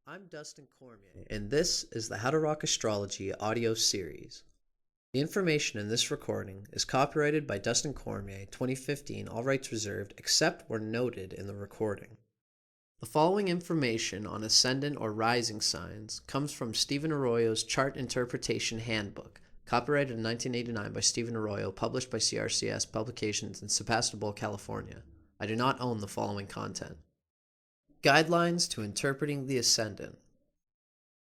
I'm Dustin Cormier, and this is the How to Rock Astrology audio series. The information in this recording is copyrighted by Dustin Cormier, 2015, all rights reserved, except where noted in the recording. The following information on ascendant or rising signs comes from Stephen Arroyo's Chart Interpretation Handbook, copyrighted in 1989 by Stephen Arroyo, published by CRCS Publications in Sebastopol, California. I do not own the following content. Guidelines to interpreting the ascendant.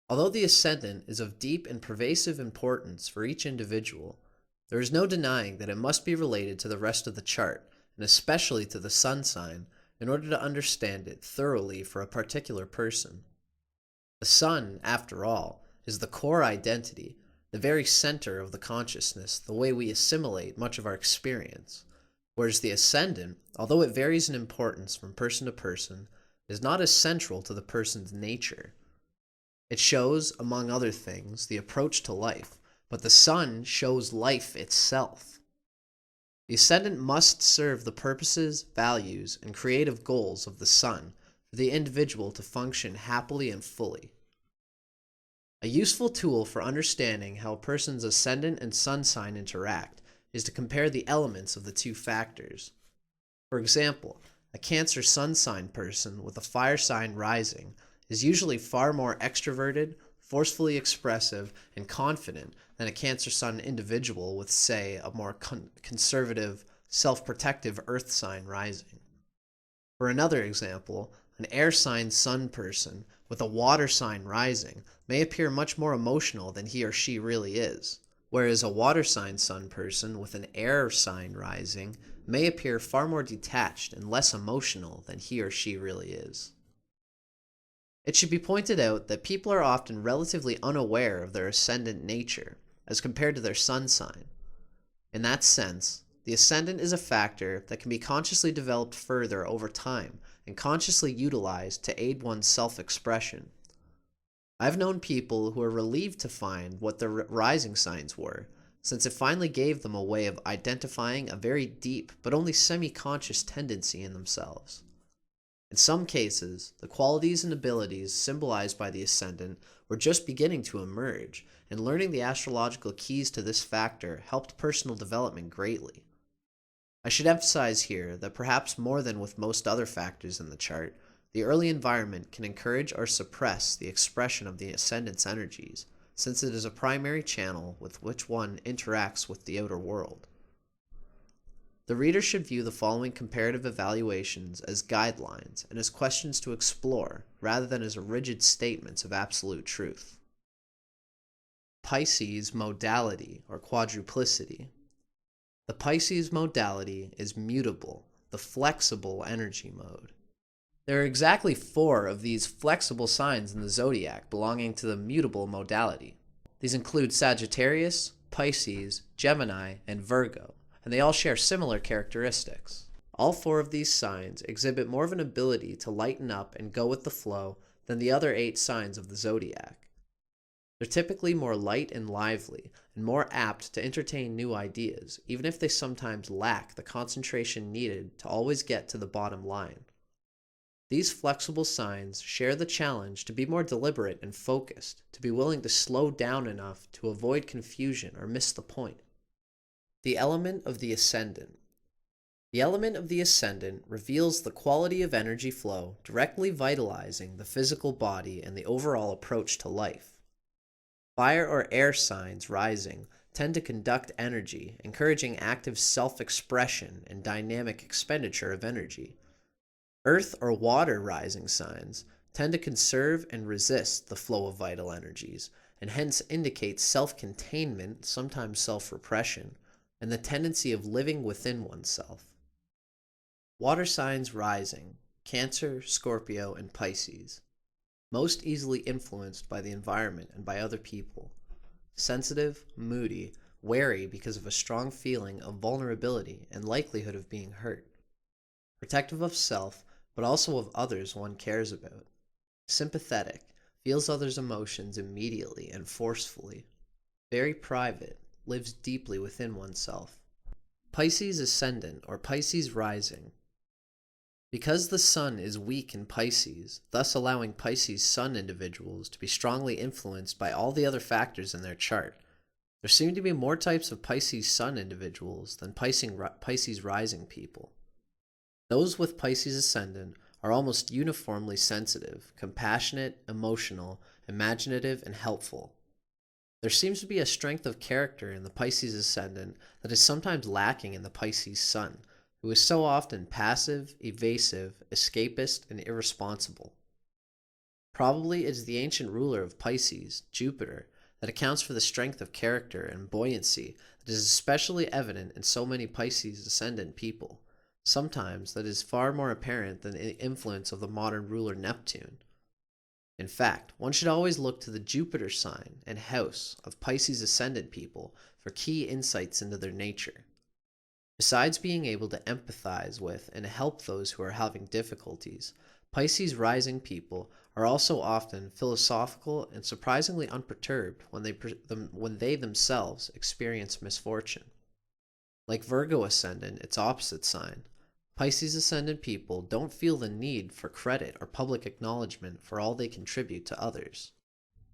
Although the ascendant is of deep and pervasive importance for each individual, there is no denying that it must be related to the rest of the chart, and especially to the sun sign, in order to understand it thoroughly for a particular person. The sun, after all, is the core identity, the very center of the consciousness, the way we assimilate much of our experience, whereas the ascendant, although it varies in importance from person to person, is not as central to the person's nature. It shows, among other things, the approach to life, but the sun shows life itself. The ascendant must serve the purposes, values, and creative goals of the sun for the individual to function happily and fully. A useful tool for understanding how a person's ascendant and sun sign interact is to compare the elements of the two factors. For example, a Cancer sun sign person with a fire sign rising is usually far more extroverted, forcefully expressive, and confident than a Cancer sun individual with, say, a more conservative, self-protective earth sign rising. For another example, an air sign sun person with a water sign rising may appear much more emotional than he or she really is, whereas a water sign sun person with an air sign rising may appear far more detached and less emotional than he or she really is. It should be pointed out that people are often relatively unaware of their ascendant nature as compared to their sun sign. In that sense, the ascendant is a factor that can be consciously developed further over time and consciously utilized to aid one's self-expression. I've known people who are relieved to find what their rising signs were, since it finally gave them a way of identifying a very deep but only semi-conscious tendency in themselves. In some cases, the qualities and abilities symbolized by the ascendant were just beginning to emerge, and learning the astrological keys to this factor helped personal development greatly. I should emphasize here that perhaps more than with most other factors in the chart, the early environment can encourage or suppress the expression of the ascendant's energies, since it is a primary channel with which one interacts with the outer world. The reader should view the following comparative evaluations as guidelines and as questions to explore, rather than as rigid statements of absolute truth. Pisces Modality or Quadruplicity. The Pisces Modality is mutable, the flexible energy mode. There are exactly 4 of these flexible signs in the zodiac belonging to the mutable modality. These include Sagittarius, Pisces, Gemini, and Virgo, and they all share similar characteristics. All 4 of these signs exhibit more of an ability to lighten up and go with the flow than the other 8 signs of the zodiac. They're typically more light and lively, and more apt to entertain new ideas, even if they sometimes lack the concentration needed to always get to the bottom line. These flexible signs share the challenge to be more deliberate and focused, to be willing to slow down enough to avoid confusion or miss the point. The element of the ascendant. The element of the ascendant reveals the quality of energy flow directly vitalizing the physical body and the overall approach to life. Fire or air signs rising tend to conduct energy, encouraging active self-expression and dynamic expenditure of energy. Earth or water rising signs tend to conserve and resist the flow of vital energies, and hence indicate self-containment, sometimes self-repression, and the tendency of living within oneself. Water signs rising, Cancer, Scorpio, and Pisces. Most easily influenced by the environment and by other people. Sensitive, moody, wary because of a strong feeling of vulnerability and likelihood of being hurt. Protective of self, but also of others one cares about. Sympathetic, feels others' emotions immediately and forcefully. Very private, lives deeply within oneself. Pisces Ascendant or Pisces Rising. Because the Sun is weak in Pisces, thus allowing Pisces Sun individuals to be strongly influenced by all the other factors in their chart, there seem to be more types of Pisces Sun individuals than Pisces rising people. Those with Pisces Ascendant are almost uniformly sensitive, compassionate, emotional, imaginative, and helpful. There seems to be a strength of character in the Pisces Ascendant that is sometimes lacking in the Pisces Sun, who is so often passive, evasive, escapist, and irresponsible. Probably it is the ancient ruler of Pisces, Jupiter, that accounts for the strength of character and buoyancy that is especially evident in so many Pisces Ascendant people. Sometimes that is far more apparent than the influence of the modern ruler Neptune. In fact, one should always look to the Jupiter sign and house of Pisces Ascendant people for key insights into their nature. Besides being able to empathize with and help those who are having difficulties, Pisces rising people are also often philosophical and surprisingly unperturbed when they themselves experience misfortune. Like Virgo Ascendant, its opposite sign, Pisces Ascendant people don't feel the need for credit or public acknowledgement for all they contribute to others.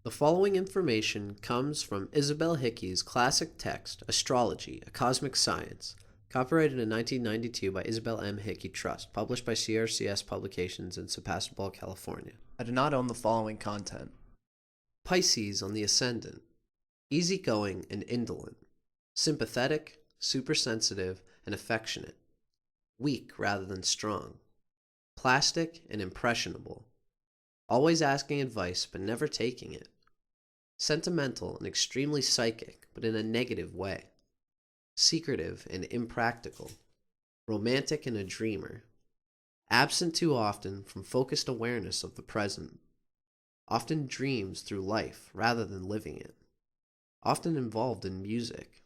The following information comes from Isabel Hickey's classic text, Astrology, A Cosmic Science, copyrighted in 1992 by Isabel M. Hickey Trust, published by CRCS Publications in Sebastopol, California. I do not own the following content. Pisces on the Ascendant. Easygoing and indolent. Sympathetic, supersensitive, and affectionate. Weak rather than strong. Plastic and impressionable. Always asking advice but never taking it. Sentimental and extremely psychic, but in a negative way. Secretive and impractical. Romantic and a dreamer. Absent too often from focused awareness of the present. Often dreams through life rather than living it. Often involved in music.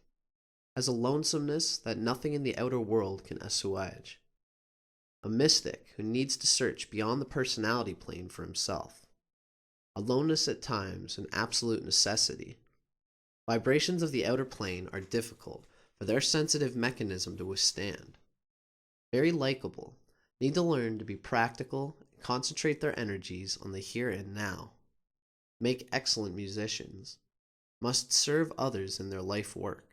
Has a lonesomeness that nothing in the outer world can assuage. A mystic who needs to search beyond the personality plane for himself. Aloneness at times an absolute necessity. Vibrations of the outer plane are difficult for their sensitive mechanism to withstand. Very likable, need to learn to be practical and concentrate their energies on the here and now. Make excellent musicians. Must serve others in their life work.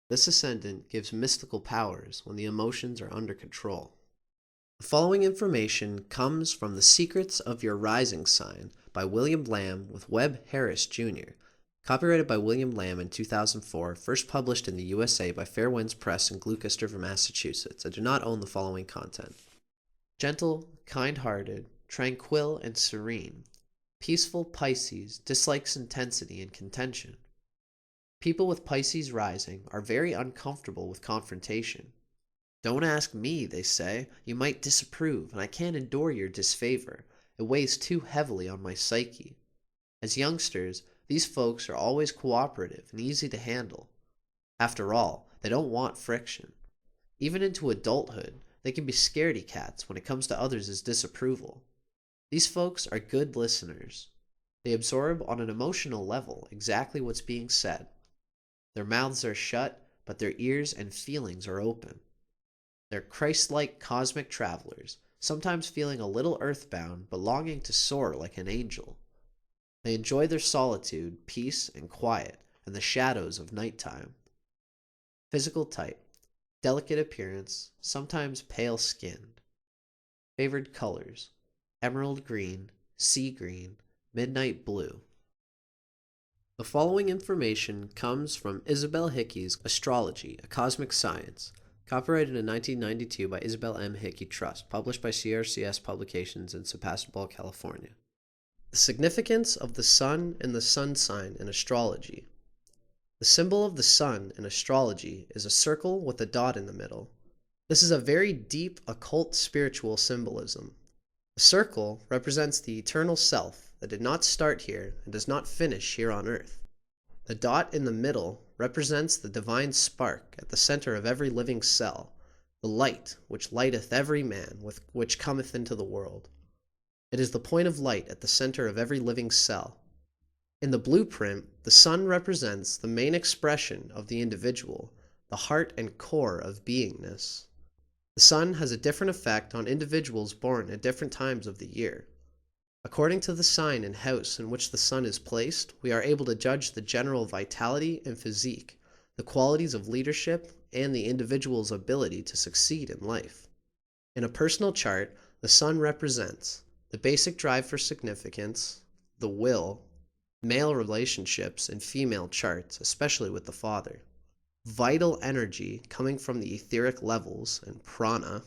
This ascendant gives mystical powers when the emotions are under control. The following information comes from The Secrets of Your Rising Sign by William Lamb with Webb Harris Jr., copyrighted by William Lamb in 2004, first published in the USA by Fair Winds Press in Gloucester, Massachusetts. I do not own the following content. Gentle, kind-hearted, tranquil, and serene. Peaceful Pisces dislikes intensity and contention. People with Pisces rising are very uncomfortable with confrontation. Don't ask me, they say. You might disapprove, and I can't endure your disfavor. It weighs too heavily on my psyche. As youngsters, these folks are always cooperative and easy to handle. After all, they don't want friction. Even into adulthood, they can be scaredy cats when it comes to others' disapproval. These folks are good listeners. They absorb on an emotional level exactly what's being said. Their mouths are shut, but their ears and feelings are open. They're Christ-like cosmic travelers, sometimes feeling a little earthbound, but longing to soar like an angel. They enjoy their solitude, peace, and quiet, and the shadows of nighttime. Physical type. Delicate appearance, sometimes pale-skinned. Favored colors. Emerald green, sea green, midnight blue. The following information comes from Isabel Hickey's Astrology, A Cosmic Science, copyrighted in 1992 by Isabel M. Hickey Trust, published by CRCS Publications in Sebastopol, California. The significance of the Sun and the Sun sign in astrology. The symbol of the Sun in astrology is a circle with a dot in the middle. This is a very deep occult spiritual symbolism. The circle represents the eternal self that did not start here and does not finish here on earth. The dot in the middle represents the divine spark at the center of every living cell, the light which lighteth every man which cometh into the world. It is the point of light at the center of every living cell. In the blueprint, the sun represents the main expression of the individual, the heart and core of beingness. The sun has a different effect on individuals born at different times of the year. According to the sign and house in which the sun is placed, we are able to judge the general vitality and physique, the qualities of leadership, and the individual's ability to succeed in life. In a personal chart, the sun represents the basic drive for significance, the will, male relationships and female charts, especially with the father, vital energy coming from the etheric levels and prana,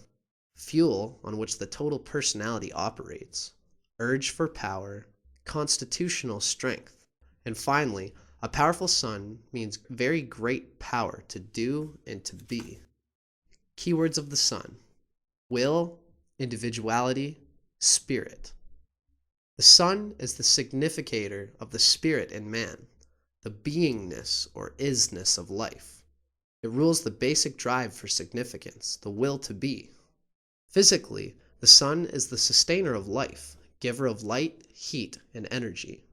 fuel on which the total personality operates, urge for power, constitutional strength, and finally, a powerful sun means very great power to do and to be. Keywords of the sun: will, individuality, spirit. The sun is the significator of the spirit in man, the beingness or isness of life. It rules the basic drive for significance, the will to be. Physically, the sun is the sustainer of life, giver of light, heat, and energy.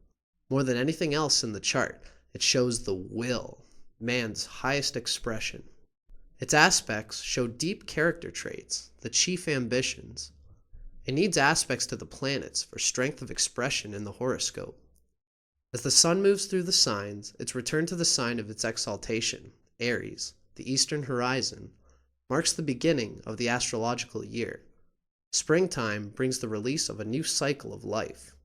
More than anything else in the chart, it shows the will, man's highest expression. Its aspects show deep character traits, the chief ambitions. It needs aspects to the planets for strength of expression in the horoscope. As the sun moves through the signs, its return to the sign of its exaltation, Aries, the eastern horizon, marks the beginning of the astrological year. Springtime brings the release of a new cycle of life.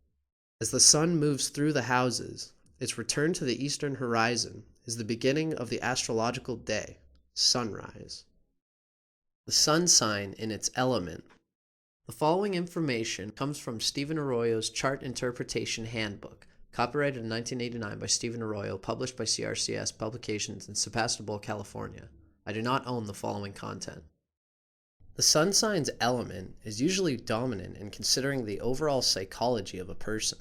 As the sun moves through the houses, its return to the eastern horizon is the beginning of the astrological day, sunrise. The sun sign in its element. The following information comes from Stephen Arroyo's Chart Interpretation Handbook, copyrighted in 1989 by Stephen Arroyo, published by CRCS Publications in Sebastopol, California. I do not own the following content. The sun sign's element is usually dominant in considering the overall psychology of a person.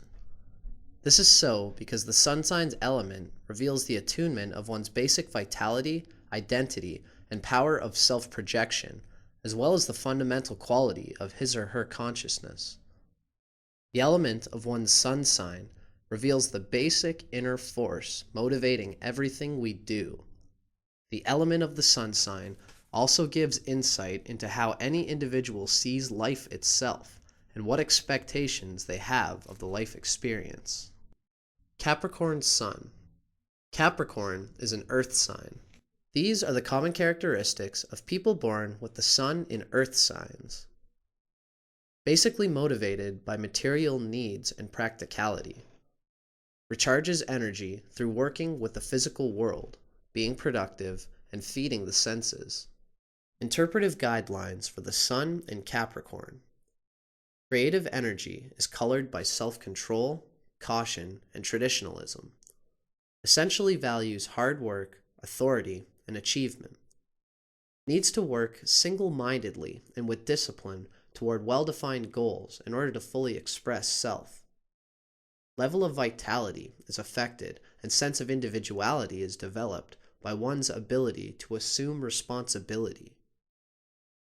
This is so because the sun sign's element reveals the attunement of one's basic vitality, identity, and power of self-projection, as well as the fundamental quality of his or her consciousness. The element of one's sun sign reveals the basic inner force motivating everything we do. The element of the sun sign also gives insight into how any individual sees life itself and what expectations they have of the life experience. Capricorn Sun. Capricorn is an earth sign. These are the common characteristics of people born with the sun in earth signs. Basically motivated by material needs and practicality. Recharges energy through working with the physical world, being productive, and feeding the senses. Interpretive guidelines for the sun in Capricorn. Creative energy is colored by self-control, caution, and traditionalism. Essentially values hard work, authority, and achievement. Needs to work single-mindedly and with discipline toward well-defined goals in order to fully express self. Level of vitality is affected and sense of individuality is developed by one's ability to assume responsibility.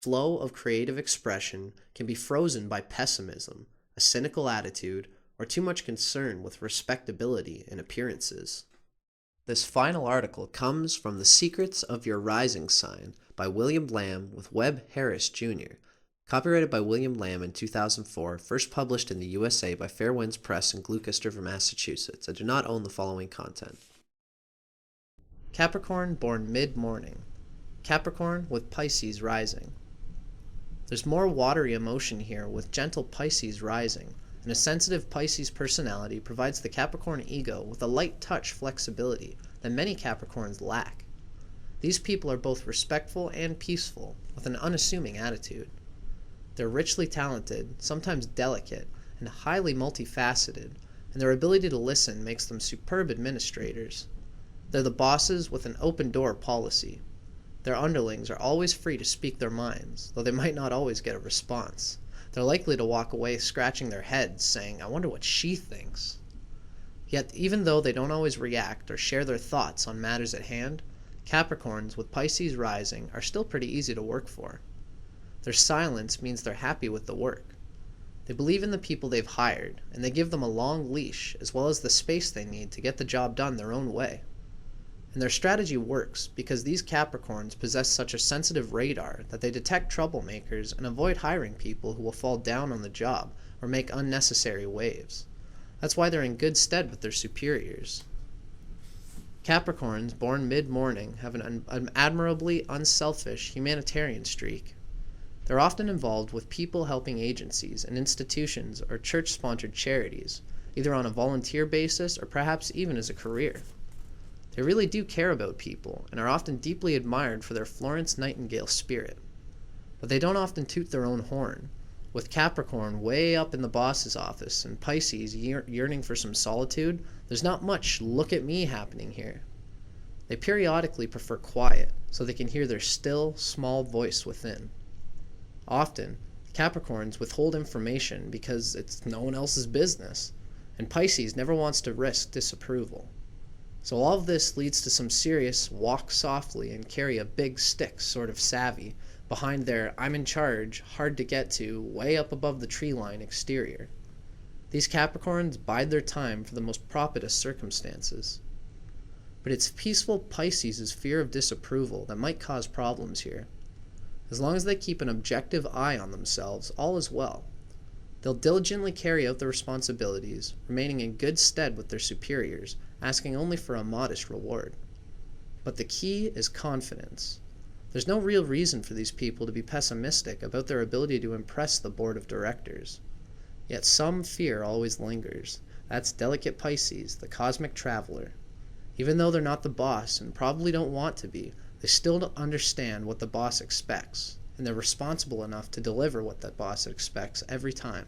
Flow of creative expression can be frozen by pessimism, a cynical attitude, or too much concern with respectability and appearances. This final article comes from The Secrets of Your Rising Sign by William Lamb with Webb Harris, Jr., copyrighted by William Lamb in 2004, first published in the USA by Fair Winds Press in Gloucester, Massachusetts. I do not own the following content. Capricorn born mid-morning. Capricorn with Pisces rising. There's more watery emotion here with gentle Pisces rising, and a sensitive Pisces personality provides the Capricorn ego with a light touch flexibility that many Capricorns lack. These people are both respectful and peaceful, with an unassuming attitude. They're richly talented, sometimes delicate, and highly multifaceted, and their ability to listen makes them superb administrators. They're the bosses with an open-door policy. Their underlings are always free to speak their minds, though they might not always get a response. They're likely to walk away scratching their heads, saying, "I wonder what she thinks." Yet, even though they don't always react or share their thoughts on matters at hand, Capricorns with Pisces rising are still pretty easy to work for. Their silence means they're happy with the work. They believe in the people they've hired, and they give them a long leash as well as the space they need to get the job done their own way. And their strategy works because these Capricorns possess such a sensitive radar that they detect troublemakers and avoid hiring people who will fall down on the job or make unnecessary waves. That's why they're in good stead with their superiors. Capricorns born mid-morning have an admirably unselfish humanitarian streak. They're often involved with people-helping agencies and institutions or church-sponsored charities, either on a volunteer basis or perhaps even as a career. They really do care about people and are often deeply admired for their Florence Nightingale spirit. But they don't often toot their own horn, with Capricorn way up in the boss's office and Pisces yearning for some solitude. There's not much "look at me" happening here. They periodically prefer quiet so they can hear their still, small voice within. Often, Capricorns withhold information because it's no one else's business, and Pisces never wants to risk disapproval. So all of this leads to some serious walk softly and carry a big stick sort of savvy behind their "I'm in charge, hard to get to, way up above the tree line" exterior. These Capricorns bide their time for the most propitious circumstances. But it's peaceful Pisces' fear of disapproval that might cause problems here. As long as they keep an objective eye on themselves, all is well. They'll diligently carry out their responsibilities, remaining in good stead with their superiors, asking only for a modest reward. But the key is confidence. There's no real reason for these people to be pessimistic about their ability to impress the board of directors. Yet some fear always lingers. That's delicate Pisces, the cosmic traveler. Even though they're not the boss and probably don't want to be, they still don't understand what the boss expects, and they're responsible enough to deliver what that boss expects every time.